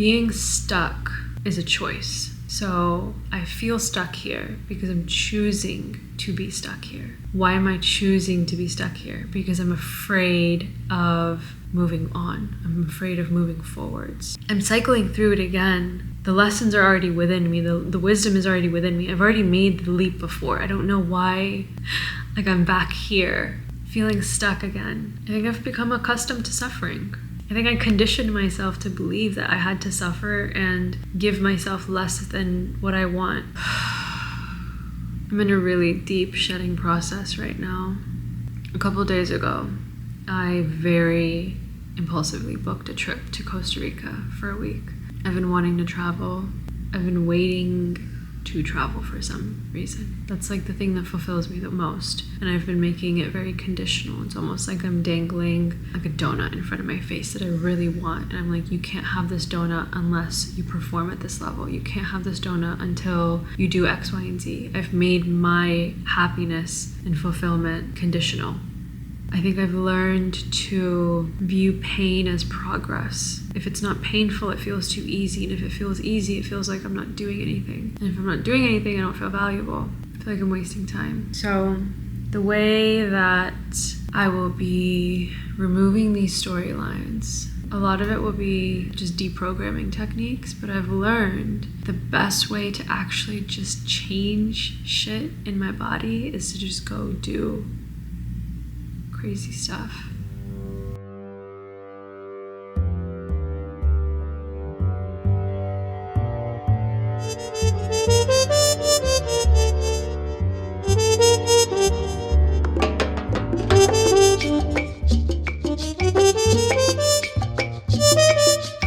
being stuck is a choice. So I feel stuck here because I'm choosing to be stuck here. Why am I choosing to be stuck here? Because I'm afraid of moving on. I'm afraid of moving forwards. I'm cycling through it again. The lessons are already within me. The wisdom is already within me. I've already made the leap before. I don't know why, like, I'm back here feeling stuck again. I think I've become accustomed to suffering. I think I conditioned myself to believe that I had to suffer and give myself less than what I want. I'm in a really deep shedding process right now. A couple days ago, I very impulsively booked a trip to Costa Rica for a week. I've been wanting to travel. I've been waiting to travel for some reason. That's like the thing that fulfills me the most. And I've been making it very conditional. It's almost like I'm dangling like a donut in front of my face that I really want. And I'm like, you can't have this donut unless you perform at this level. You can't have this donut until you do X, Y, and Z. I've made my happiness and fulfillment conditional. I think I've learned to view pain as progress. If it's not painful, it feels too easy. And if it feels easy, it feels like I'm not doing anything. And if I'm not doing anything, I don't feel valuable. I feel like I'm wasting time. So the way that I will be removing these storylines, a lot of it will be just deprogramming techniques, but I've learned the best way to actually just change shit in my body is to just go do crazy stuff.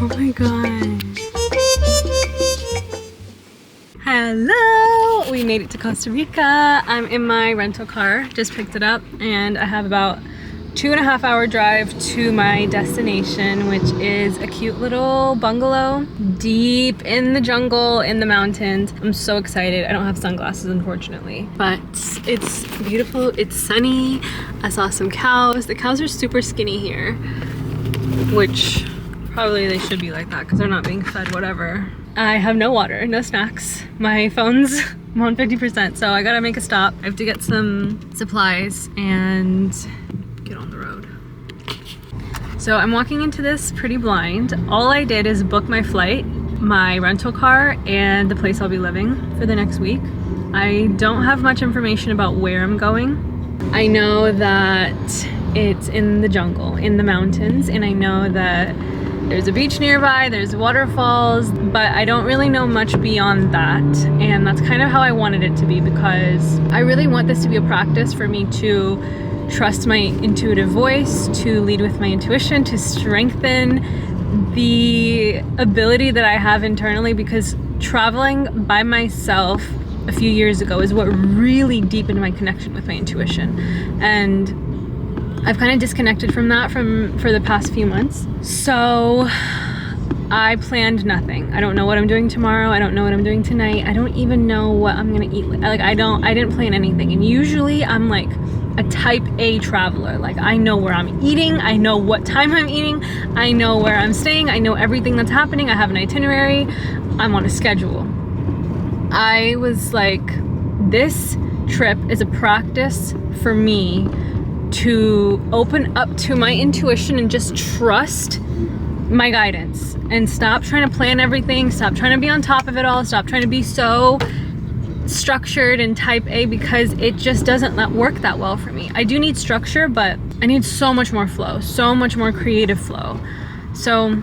Oh my god. Hello! We made it to Costa Rica. I'm in my rental car, just picked it up, and I have about 2.5 hour drive to my destination, which is a cute little bungalow deep in the jungle in the mountains. I'm so excited. I don't have sunglasses, unfortunately, but it's beautiful. It's sunny. I saw some cows. The cows are super skinny here, which probably they should be like that because they're not being fed whatever. I have no water, no snacks. My phone's on 50%, so I gotta make a stop. I have to get some supplies and get on the road. So I'm walking into this pretty blind. All I did is book my flight, my rental car, and the place I'll be living for the next week. I don't have much information about where I'm going. I know that it's in the jungle, in the mountains, and I know that there's a beach nearby, there's waterfalls, but I don't really know much beyond that. And that's kind of how I wanted it to be, because I really want this to be a practice for me to trust my intuitive voice, to lead with my intuition, to strengthen the ability that I have internally, because traveling by myself a few years ago is what really deepened my connection with my intuition. And I've kind of disconnected from that for the past few months. So I planned nothing. I don't know what I'm doing tomorrow. I don't know what I'm doing tonight. I don't even know what I'm gonna eat. Like I didn't plan anything. And usually I'm like a type A traveler. Like I know where I'm eating. I know what time I'm eating. I know where I'm staying. I know everything that's happening. I have an itinerary. I'm on a schedule. I was like, this trip is a practice for me to open up to my intuition and just trust my guidance and stop trying to plan everything, stop trying to be on top of it all, stop trying to be so structured and type A, because it just doesn't work that well for me. I do need structure, but I need so much more flow, so much more creative flow. So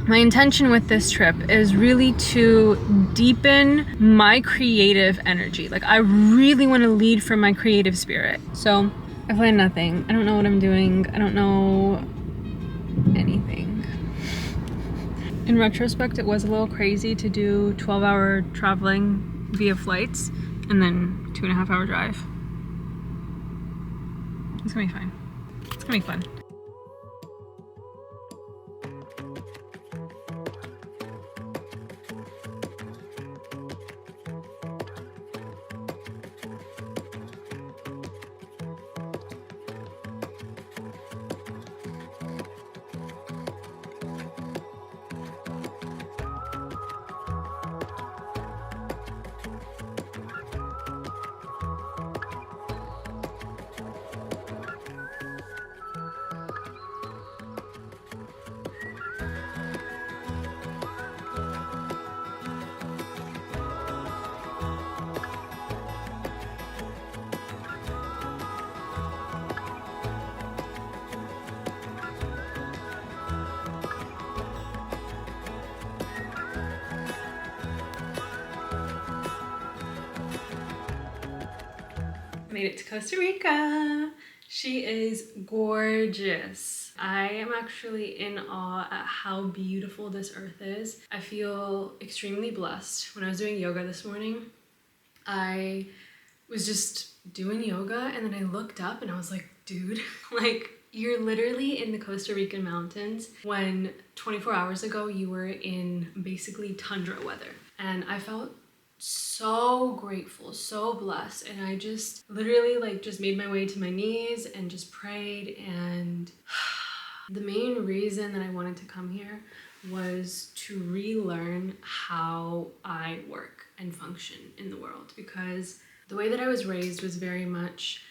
my intention with this trip is really to deepen my creative energy. Like I really want to lead from my creative spirit. So I plan nothing. I don't know what I'm doing. I don't know anything. In retrospect, it was a little crazy to do 12-hour traveling via flights and then 2.5 hour drive. It's gonna be fine. It's gonna be fun. Made it to Costa Rica. She is gorgeous. I am actually in awe at how beautiful this earth is. I feel extremely blessed. When I was doing yoga this morning, I was just doing yoga and then I looked up and I was like, dude, like you're literally in the Costa Rican mountains when 24 hours ago you were in basically tundra weather. And I felt so grateful, so blessed, and I just literally like just made my way to my knees and just prayed. And the main reason that I wanted to come here was to relearn how I work and function in the world, because the way that I was raised was very much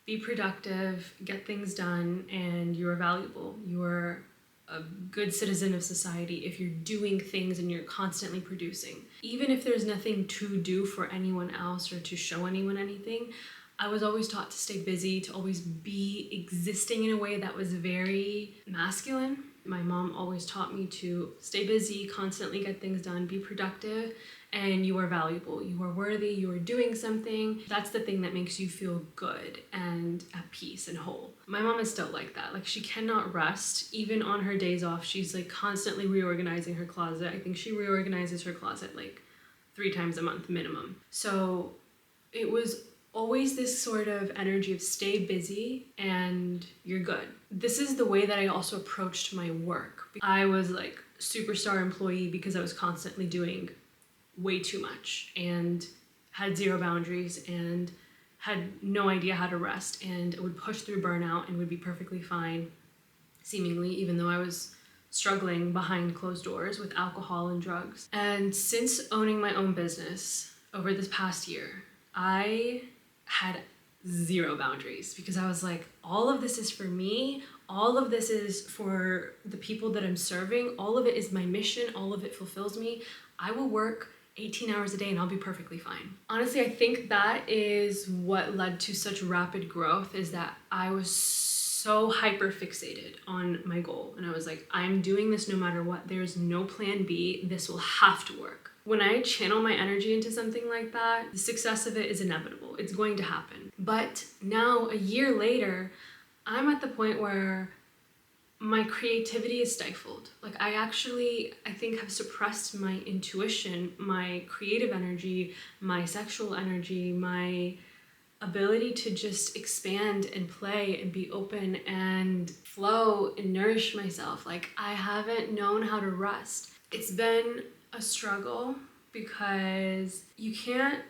be productive, get things done, and you are valuable. You are a good citizen of society if you're doing things and you're constantly producing. Even if there's nothing to do for anyone else or to show anyone anything, I was always taught to stay busy, to always be existing in a way that was very masculine. My mom always taught me to stay busy, constantly get things done, be productive, and you are valuable, you are worthy, you are doing something. That's the thing that makes you feel good and at peace and whole. My mom is still like that. Like, she cannot rest. Even on her days off, she's like constantly reorganizing her closet. I think she reorganizes her closet like 3 times a month minimum. So it was always this sort of energy of stay busy and you're good. This is the way that I also approached my work. I was like superstar employee because I was constantly doing way too much and had zero boundaries and had no idea how to rest, and would push through burnout and would be perfectly fine, seemingly, even though I was struggling behind closed doors with alcohol and drugs. And since owning my own business over this past year, I had zero boundaries, because I was like, all of this is for me, all of this is for the people that I'm serving, all of it is my mission, all of it fulfills me. I will work 18 hours a day and I'll be perfectly fine. Honestly, I think that is what led to such rapid growth, is that I was so hyper fixated on my goal. And I was like, I'm doing this no matter what. There's no plan B. This will have to work. When I channel my energy into something like that, the success of it is inevitable. It's going to happen. But now, a year later, I'm at the point where my creativity is stifled. Like, I think have suppressed my intuition, my creative energy, my sexual energy, my ability to just expand and play and be open and flow and nourish myself. Like, I haven't known how to rest. It's been a struggle because you can't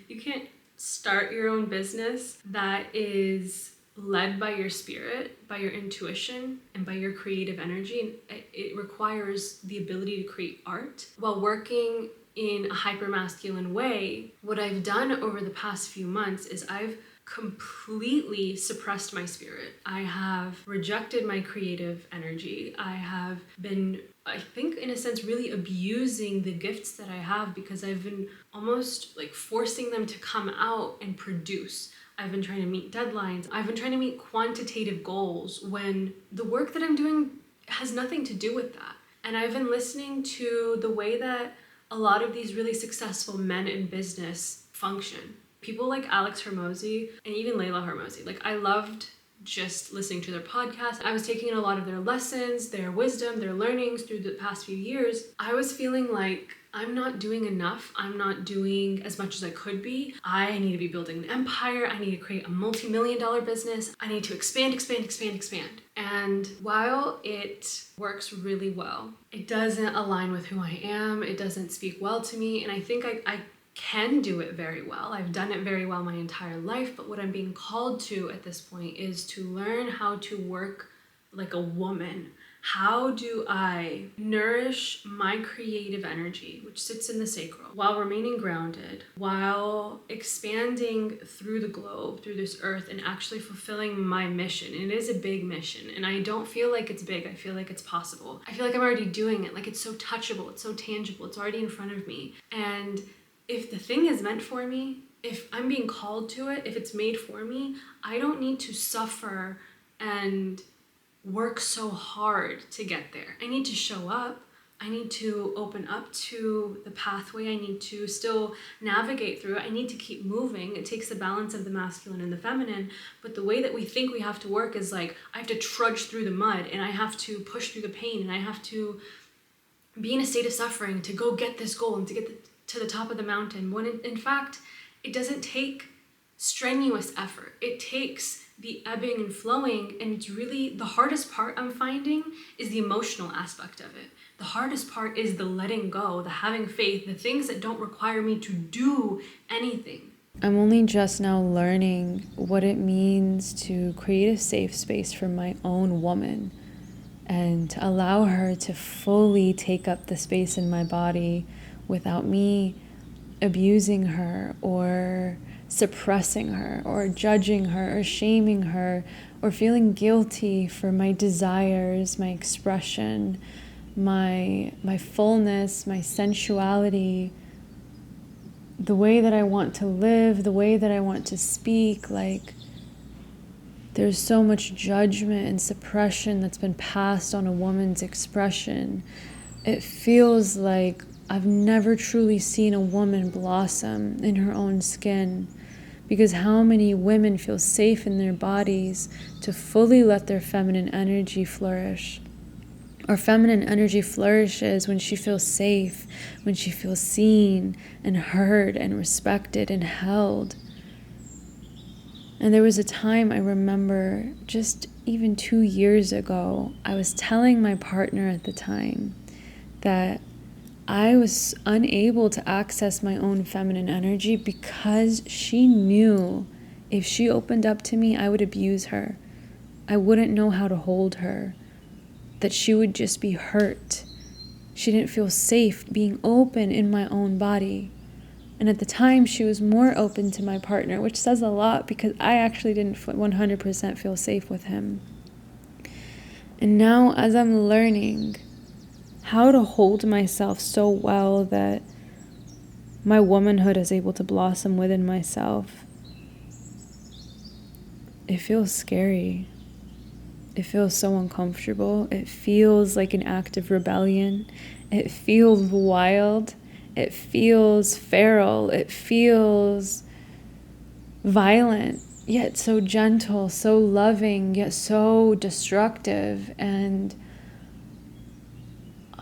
you can't start your own business that is led by your spirit, by your intuition, and by your creative energy. And it requires the ability to create art while working in a hyper-masculine way. What I've done over the past few months is I've completely suppressed my spirit. I have rejected my creative energy. I have been, I think, in a sense, really abusing the gifts that I have, because I've been almost like forcing them to come out and produce. I've been trying to meet deadlines. I've been trying to meet quantitative goals when the work that I'm doing has nothing to do with that. And I've been listening to the way that a lot of these really successful men in business function. People like Alex Hormozy and even Layla Hormozy. Like, I loved just listening to their podcast. I was taking in a lot of their lessons, their wisdom, their learnings through the past few years. I was feeling like I'm not doing enough. I'm not doing as much as I could be. I need to be building an empire. I need to create a multi-million-dollar business. I need to expand. And while it works really well, it doesn't align with who I am. It doesn't speak well to me. And I think I can do it very well. I've done it very well my entire life, but what I'm being called to at this point is to learn how to work like a woman. How do I nourish my creative energy, which sits in the sacral, while remaining grounded, while expanding through the globe, through this earth, and actually fulfilling my mission? And it is a big mission, and I don't feel like it's big. I feel like it's possible. I feel like I'm already doing it. Like, it's so touchable, it's so tangible, it's already in front of me. And if the thing is meant for me, if I'm being called to it, if it's made for me, I don't need to suffer and work so hard to get there. I need to show up. I need to open up to the pathway. I need to still navigate through it. I need to keep moving. It takes the balance of the masculine and the feminine. But the way that we think we have to work is like, I have to trudge through the mud, and I have to push through the pain, and I have to be in a state of suffering to go get this goal and to get to the top of the mountain. When in fact, it doesn't take strenuous effort. It takes the ebbing and flowing, and it's really the hardest part I'm finding is the emotional aspect of it. The hardest part is the letting go, the having faith, the things that don't require me to do anything. I'm only just now learning what it means to create a safe space for my own woman and to allow her to fully take up the space in my body without me abusing her or suppressing her or judging her or shaming her or feeling guilty for my desires, my expression, my fullness, my sensuality, the way that I want to live, the way that I want to speak. Like, there's so much judgment and suppression that's been passed on a woman's expression. It feels like I've never truly seen a woman blossom in her own skin, because how many women feel safe in their bodies to fully let their feminine energy flourish? Or feminine energy flourishes when she feels safe, when she feels seen and heard and respected and held. And there was a time I remember just even 2 years ago, I was telling my partner at the time that I was unable to access my own feminine energy because she knew if she opened up to me, I would abuse her. I wouldn't know how to hold her, that she would just be hurt. She didn't feel safe being open in my own body. And at the time, she was more open to my partner, which says a lot because I actually didn't 100% feel safe with him. And now, as I'm learning how to hold myself so well that my womanhood is able to blossom within myself, it feels scary. It feels so uncomfortable. It feels like an act of rebellion. It feels wild. It feels feral. It feels violent, yet so gentle, so loving, yet so destructive. And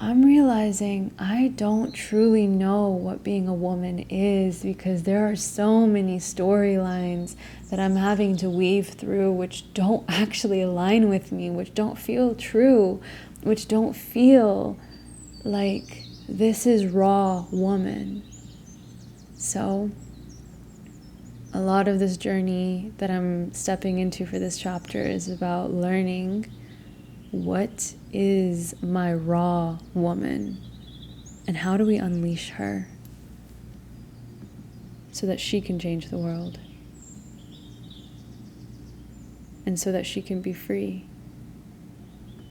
I'm realizing I don't truly know what being a woman is, because there are so many storylines that I'm having to weave through which don't actually align with me, which don't feel true, which don't feel like this is raw woman. So a lot of this journey that I'm stepping into for this chapter is about learning what is my raw woman and how do we unleash her so that she can change the world and so that she can be free.